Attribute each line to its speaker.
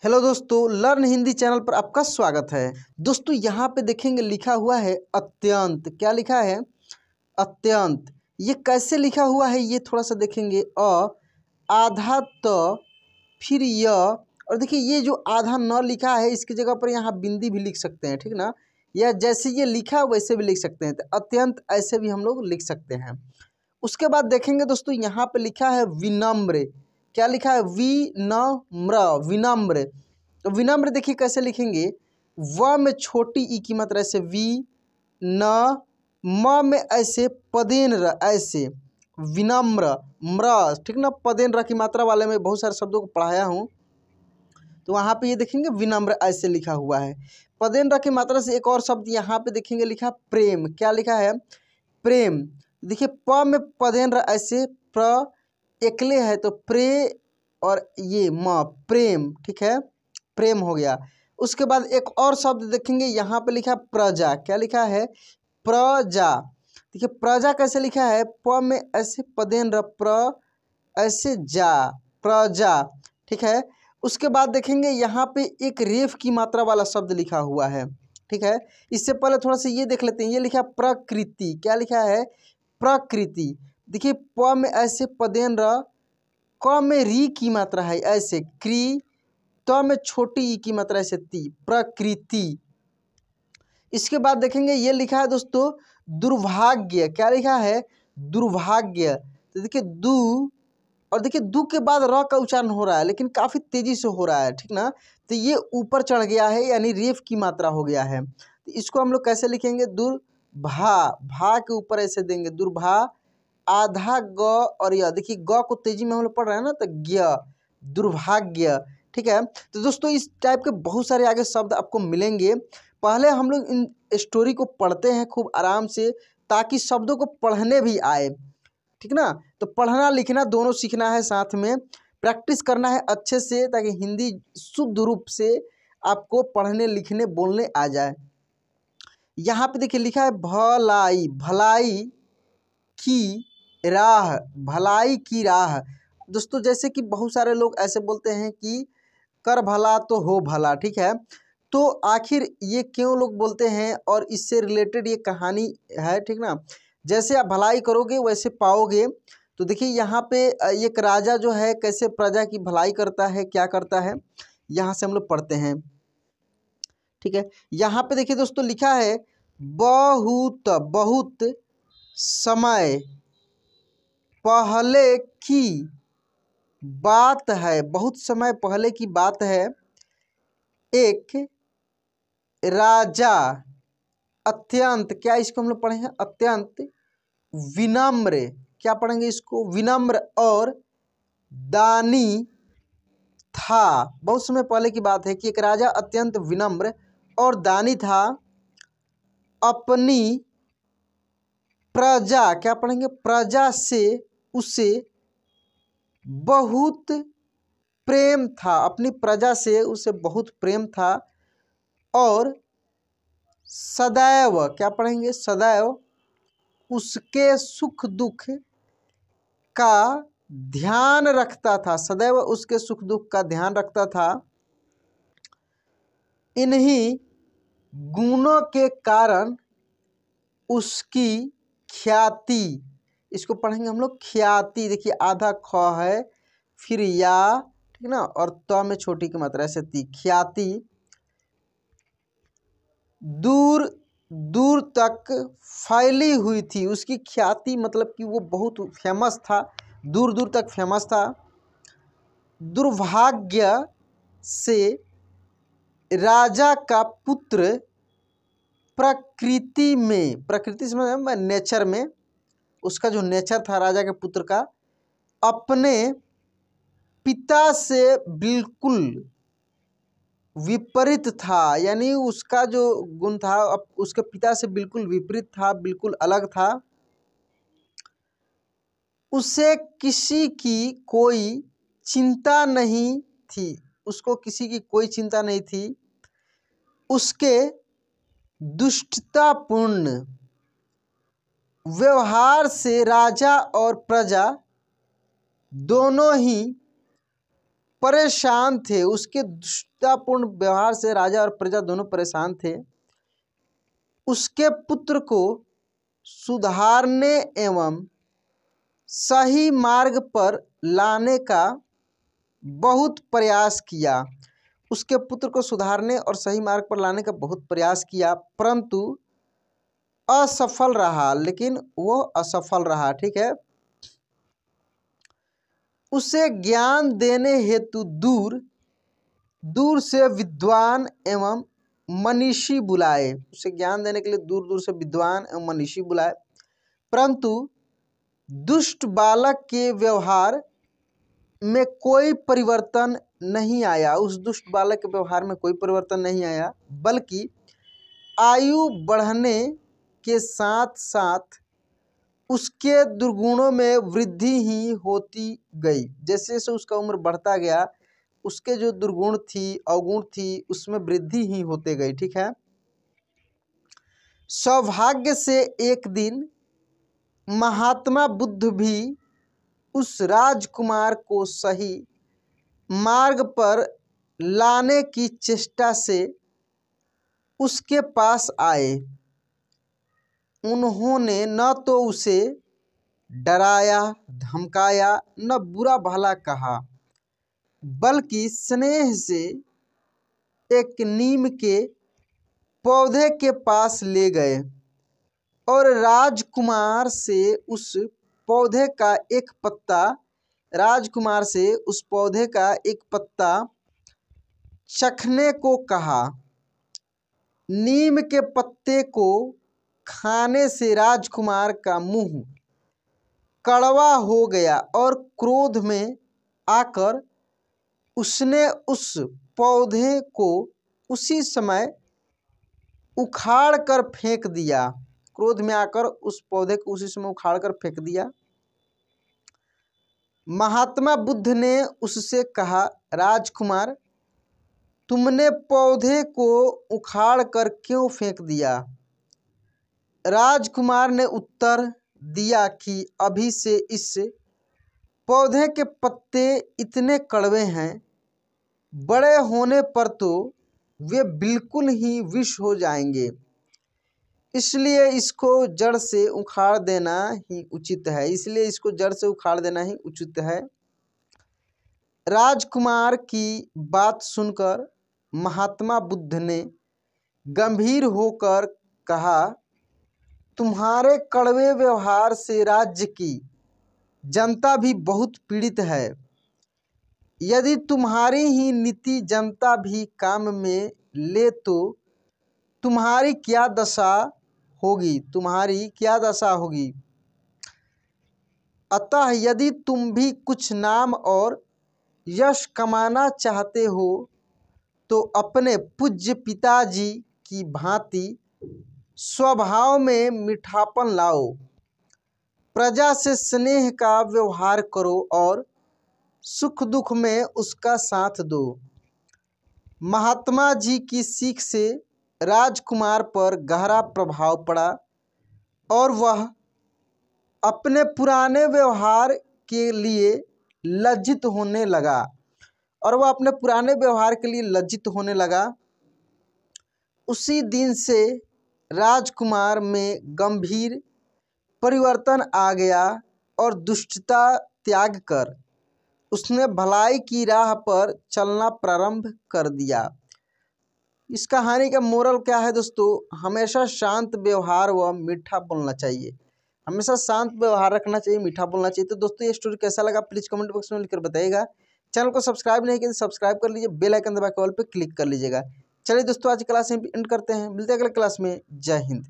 Speaker 1: Hello दोस्तों, learn Hindi channel पर आपका स्वागत है। दोस्तों यहाँ पे देखेंगे लिखा हुआ है अत्यंत। क्या लिखा है? अत्यंत। ये कैसे लिखा हुआ है ये थोड़ा सा देखेंगे। आधा त फिर य, और देखिए ये जो आधा न लिखा है इसकी जगह पर यहाँ बिंदी भी लिख सकते हैं, ठीक ना। या जैसे ये लिखा वैसे भी लिख सकते हैं, तो अत्यंत ऐसे भी हम लोग लिख सकते हैं। उसके बाद देखेंगे दोस्तों यहाँ पे लिखा है विनम्र। क्या लिखा है? विनम्र, विनम्र। तो विनम्र देखिए कैसे लिखेंगे। व में छोटी ई की मात्रा ऐसे वी न, म में ऐसे पदेन र ऐसे विनम्र म्र, ठीक ना। पदेन र की मात्रा वाले में बहुत सारे शब्दों को पढ़ाया हूँ, तो वहाँ पे ये देखेंगे विनम्र ऐसे लिखा हुआ है। पदेन र की मात्रा से एक और शब्द यहाँ पे देखेंगे लिखा प्रेम। क्या लिखा है? प्रेम। देखिए प में पदेन र ऐसे प्र एकले है तो प्रे, और ये म प्रेम, ठीक है, प्रेम हो गया। उसके बाद एक और शब्द देखेंगे यहाँ पे लिखा प्रजा। क्या लिखा है? प्रजा। देखिए प्रजा कैसे लिखा है? प में ऐसे पदेन र प्र ऐसे जा, प्रजा, ठीक है। उसके बाद देखेंगे यहाँ पे एक रेफ की मात्रा वाला शब्द लिखा हुआ है, ठीक है। इससे पहले थोड़ा सा ये देख लेते हैं। ये लिखा प्रकृति। क्या लिखा है? प्रकृति। देखिए प में ऐसे पदेन र, क में री की मात्रा है ऐसे क्री, त में छोटी ई की मात्रा ऐसे ती, प्रकृति। इसके बाद देखेंगे ये लिखा है दोस्तों दुर्भाग्य। क्या लिखा है? दुर्भाग्य। तो देखिए दू, और देखिए दू के बाद र का उच्चारण हो रहा है लेकिन काफ़ी तेजी से हो रहा है, ठीक ना। तो ये ऊपर चढ़ गया है यानी रेफ की मात्रा हो गया है। तो इसको हम लोग कैसे लिखेंगे? दुर्भा, भा के ऊपर ऐसे देंगे दुर्भा, आधा ग और य। देखिए ग को तेजी में हम लोग पढ़ रहे हैं ना, तो ज्ञ, दुर्भाग्य, ठीक है। तो दोस्तों इस टाइप के बहुत सारे आगे शब्द आपको मिलेंगे। पहले हम लोग इन स्टोरी को पढ़ते हैं खूब आराम से, ताकि शब्दों को पढ़ने भी आए, ठीक ना। तो पढ़ना लिखना दोनों सीखना है, साथ में प्रैक्टिस करना है अच्छे से, ताकि हिंदी शुद्ध रूप से आपको पढ़ने लिखने बोलने आ जाए। यहाँ पे देखिए लिखा है भलाई, भलाई की राह, भलाई की राह। दोस्तों जैसे कि बहुत सारे लोग ऐसे बोलते हैं कि कर भला तो हो भला, ठीक है। तो आखिर ये क्यों लोग बोलते हैं, और इससे रिलेटेड ये कहानी है, ठीक ना। जैसे आप भलाई करोगे वैसे पाओगे। तो देखिए यहाँ पे एक राजा जो है कैसे प्रजा की भलाई करता है, क्या करता है, यहाँ से हम लोग पढ़ते हैं, ठीक है। यहाँ पे देखिए दोस्तों लिखा है बहुत बहुत समय पहले की बात है, बहुत समय पहले की बात है, एक राजा अत्यंत, क्या इसको हम लोग पढ़े हैं? अत्यंत विनम्र। क्या पढ़ेंगे इसको? विनम्र और दानी था। बहुत समय पहले की बात है कि एक राजा अत्यंत विनम्र और दानी था। अपनी प्रजा, क्या पढ़ेंगे? प्रजा से उसे बहुत प्रेम था। अपनी प्रजा से उसे बहुत प्रेम था, और सदैव, क्या पढ़ेंगे? सदैव उसके सुख दुख का ध्यान रखता था। सदैव उसके सुख दुख का ध्यान रखता था। इन्हीं गुणों के कारण उसकी ख्याति, इसको पढ़ेंगे हम लोग ख्याति। देखिए आधा ख है, फिर या, ठीक ना, और त में छोटी की मात्रा ऐसे ती, ख्याति दूर दूर तक फैली हुई थी। उसकी ख्याति मतलब कि वो बहुत फेमस था, दूर दूर तक फेमस था। दुर्भाग्य से राजा का पुत्र प्रकृति में, प्रकृति से मतलब नेचर में, उसका जो नेचर था राजा के पुत्र का, अपने पिता से बिल्कुल विपरीत था। यानी उसका जो गुण था अब उसके पिता से बिल्कुल विपरीत था, बिल्कुल अलग था। उसे किसी की कोई चिंता नहीं थी, उसको किसी की कोई चिंता नहीं थी। उसके दुष्टतापूर्ण व्यवहार से राजा और प्रजा दोनों ही परेशान थे। उसके दुष्टतापूर्ण व्यवहार से राजा और प्रजा दोनों परेशान थे। उसके पुत्र को सुधारने एवं सही मार्ग पर लाने का बहुत प्रयास किया। उसके पुत्र को सुधारने और सही मार्ग पर लाने का बहुत प्रयास किया, परंतु असफल रहा। लेकिन वो असफल रहा। ठीक है। उसे ज्ञान देने हेतु दूर दूर से विद्वान एवं मनीषी बुलाए। उसे ज्ञान देने के लिए दूर दूर से विद्वान एवं मनीषी बुलाए, परंतु दुष्ट बालक के व्यवहार में कोई परिवर्तन नहीं आया। उस दुष्ट बालक के व्यवहार में कोई परिवर्तन नहीं आया, बल्कि आयु बढ़ने के साथ साथ उसके दुर्गुणों में वृद्धि ही होती गई। जैसे जैसे उसका उम्र बढ़ता गया, उसके जो दुर्गुण थी, अवगुण थी, उसमें वृद्धि ही होते गई। ठीक है। सौभाग्य से एक दिन महात्मा बुद्ध भी उस राजकुमार को सही मार्ग पर लाने की चेष्टा से उसके पास आए। उन्होंने न तो उसे डराया धमकाया, न बुरा भला कहा, बल्कि स्नेह से एक नीम के पौधे के पास ले गए और राजकुमार से उस पौधे का एक पत्ता चखने को कहा। नीम के पत्ते को खाने से राजकुमार का मुंह कड़वा हो गया और क्रोध में आकर उसने उस पौधे को उसी समय उखाड़ कर फेंक दिया। क्रोध में आकर उस पौधे को उसी समय उखाड़ कर फेंक दिया। महात्मा बुद्ध ने उससे कहा, राजकुमार, तुमने पौधे को उखाड़ कर क्यों फेंक दिया? राजकुमार ने उत्तर दिया कि अभी से इस पौधे के पत्ते इतने कड़वे हैं, बड़े होने पर तो वे बिल्कुल ही विष हो जाएंगे, इसलिए इसको जड़ से उखाड़ देना ही उचित है। राजकुमार की बात सुनकर महात्मा बुद्ध ने गंभीर होकर कहा, तुम्हारे कड़वे व्यवहार से राज्य की जनता भी बहुत पीड़ित है। यदि तुम्हारी ही नीति जनता भी काम में ले तो तुम्हारी क्या दशा होगी। अतः यदि तुम भी कुछ नाम और यश कमाना चाहते हो तो अपने पूज्य पिताजी की भांति स्वभाव में मीठापन लाओ, प्रजा से स्नेह का व्यवहार करो और सुख दुख में उसका साथ दो। महात्मा जी की सीख से राजकुमार पर गहरा प्रभाव पड़ा और वह अपने पुराने व्यवहार के लिए लज्जित होने लगा। उसी दिन से राजकुमार में गंभीर परिवर्तन आ गया और दुष्टता त्याग कर उसने भलाई की राह पर चलना प्रारंभ कर दिया। इस कहानी का मोरल क्या है दोस्तों? हमेशा शांत व्यवहार व मीठा बोलना चाहिए। हमेशा शांत व्यवहार रखना चाहिए, मीठा बोलना चाहिए। तो दोस्तों ये स्टोरी कैसा लगा प्लीज़ कमेंट बॉक्स में लिखकर बताइएगा। चैनल को सब्सक्राइब नहीं किया तो सब्सक्राइब कर लीजिए, बेल आइकन दबा के ऑल पे क्लिक कर लीजिएगा। चलिए दोस्तों आज क्लास एंड करते हैं, मिलते हैं अगले क्लास में। जय हिंद।